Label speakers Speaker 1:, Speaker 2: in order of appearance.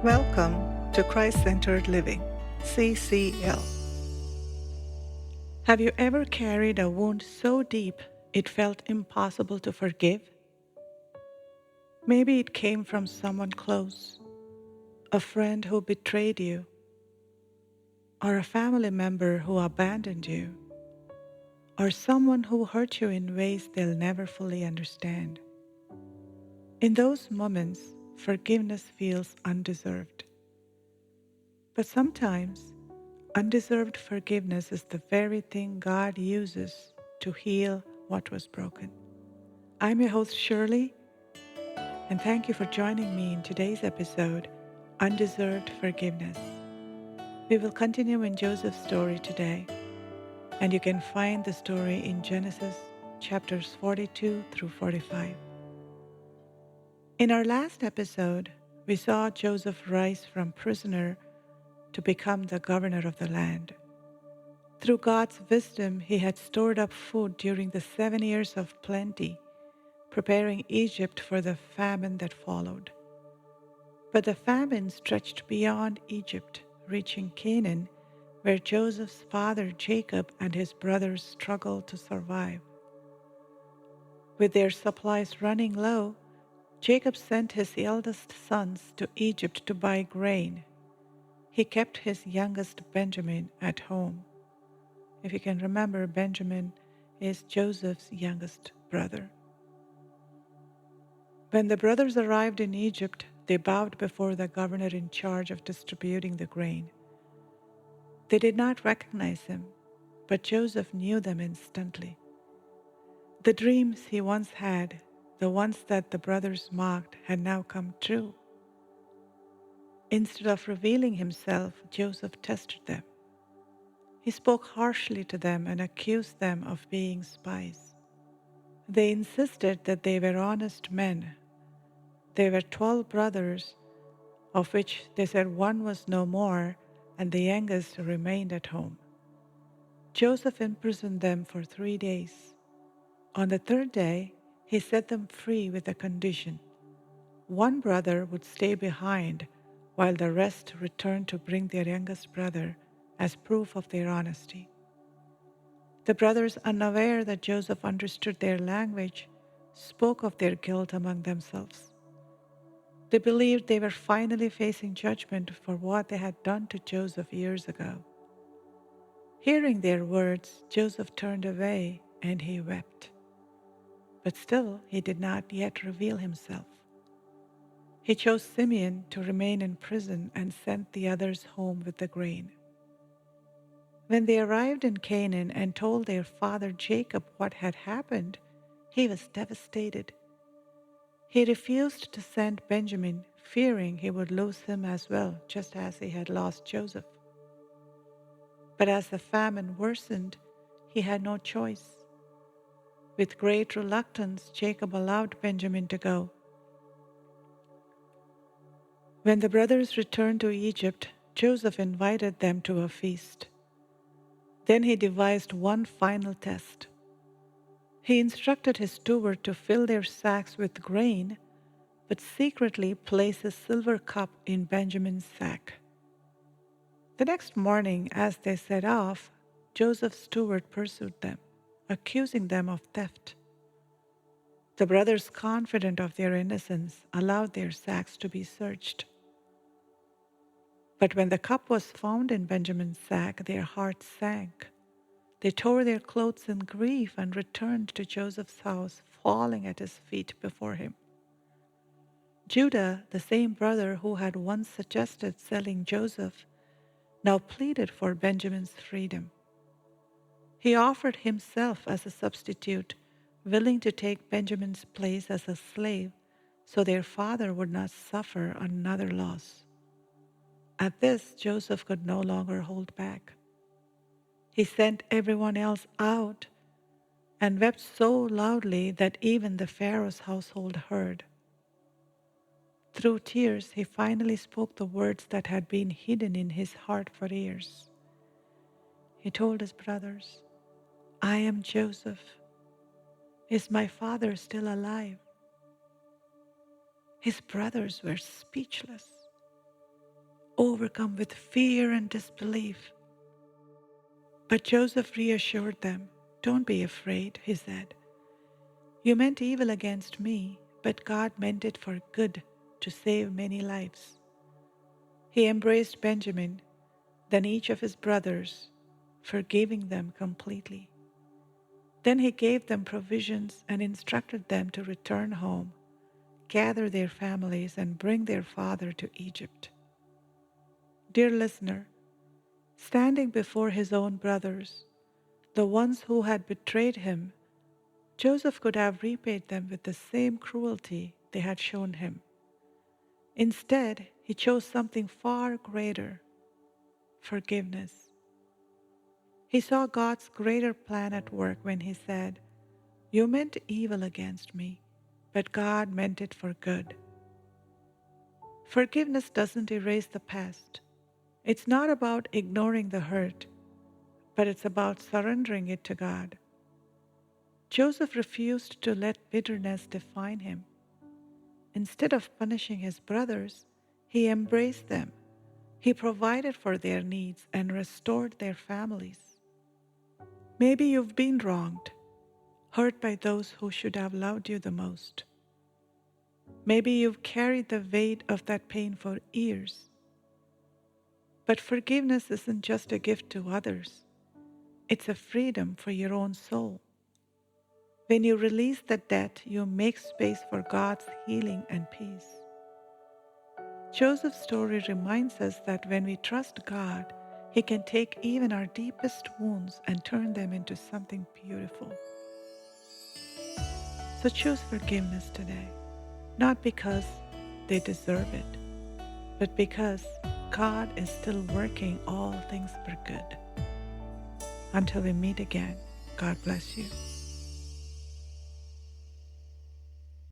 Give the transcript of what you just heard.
Speaker 1: Welcome to Christ-Centered Living, CCL. Have you ever carried a wound so deep it felt impossible to forgive? Maybe it came from someone close, a friend who betrayed you, or a family member who abandoned you, or someone who hurt you in ways they'll never fully understand. In those moments, forgiveness feels undeserved. But sometimes, undeserved forgiveness is the very thing God uses to heal what was broken. I'm your host, Shirley, and thank you for joining me in today's episode, Undeserved Forgiveness. We will continue in Joseph's story today, and you can find the story in Genesis chapters 42 through 45. In our last episode, we saw Joseph rise from prisoner to become the governor of the land. Through God's wisdom, he had stored up food during the 7 years of plenty, preparing Egypt for the famine that followed. But the famine stretched beyond Egypt, reaching Canaan, where Joseph's father Jacob and his brothers struggled to survive. With their supplies running low, Jacob sent his eldest sons to Egypt to buy grain. He kept his youngest Benjamin at home. If you can remember, Benjamin is Joseph's youngest brother. When the brothers arrived in Egypt, they bowed before the governor in charge of distributing the grain. They did not recognize him, but Joseph knew them instantly. The dreams he once had, the ones that the brothers mocked, had now come true. Instead of revealing himself, Joseph tested them. He spoke harshly to them and accused them of being spies. They insisted that they were honest men. They were 12 brothers, of which they said one was no more, and the youngest remained at home. Joseph imprisoned them for 3 days. On the third day, he set them free with a condition. One brother would stay behind, while the rest returned to bring their youngest brother as proof of their honesty. The brothers, unaware that Joseph understood their language, spoke of their guilt among themselves. They believed they were finally facing judgment for what they had done to Joseph years ago. Hearing their words, Joseph turned away and he wept. But still, he did not yet reveal himself. He chose Simeon to remain in prison and sent the others home with the grain. When they arrived in Canaan and told their father Jacob what had happened, he was devastated. He refused to send Benjamin, fearing he would lose him as well, just as he had lost Joseph. But as the famine worsened, he had no choice. With great reluctance, Jacob allowed Benjamin to go. When the brothers returned to Egypt, Joseph invited them to a feast. Then he devised one final test. He instructed his steward to fill their sacks with grain, but secretly place a silver cup in Benjamin's sack. The next morning, as they set off, Joseph's steward pursued them, accusing them of theft. The brothers, confident of their innocence, allowed their sacks to be searched. But when the cup was found in Benjamin's sack, their hearts sank. They tore their clothes in grief and returned to Joseph's house, falling at his feet before him. Judah, the same brother who had once suggested selling Joseph, now pleaded for Benjamin's freedom. He offered himself as a substitute, willing to take Benjamin's place as a slave so their father would not suffer another loss. At this, Joseph could no longer hold back. He sent everyone else out and wept so loudly that even the Pharaoh's household heard. Through tears, he finally spoke the words that had been hidden in his heart for years. He told his brothers, "I am Joseph. Is my father still alive?" His brothers were speechless. overcome with fear and disbelief. But Joseph reassured them. "Don't be afraid," he said. "You meant evil against me, but God meant it for good to save many lives." He embraced Benjamin, then each of his brothers, forgiving them completely. Then he gave them provisions and instructed them to return home, gather their families, and bring their father to Egypt. Dear listener, standing before his own brothers, the ones who had betrayed him, Joseph could have repaid them with the same cruelty they had shown him. Instead, he chose something far greater: forgiveness. He saw God's greater plan at work when he said, "You meant evil against me, but God meant it for good." Forgiveness doesn't erase the past. It's not about ignoring the hurt, but it's about surrendering it to God. Joseph refused to let bitterness define him. Instead of punishing his brothers, he embraced them. He provided for their needs and restored their families. Maybe you've been wronged, hurt by those who should have loved you the most. Maybe you've carried the weight of that pain for years. But forgiveness isn't just a gift to others. It's a freedom for your own soul. When you release the debt, you make space for God's healing and peace. Joseph's story reminds us that when we trust God, He can take even our deepest wounds and turn them into something beautiful. So choose forgiveness today, not because they deserve it, but because God is still working all things for good. Until we meet again, God bless you.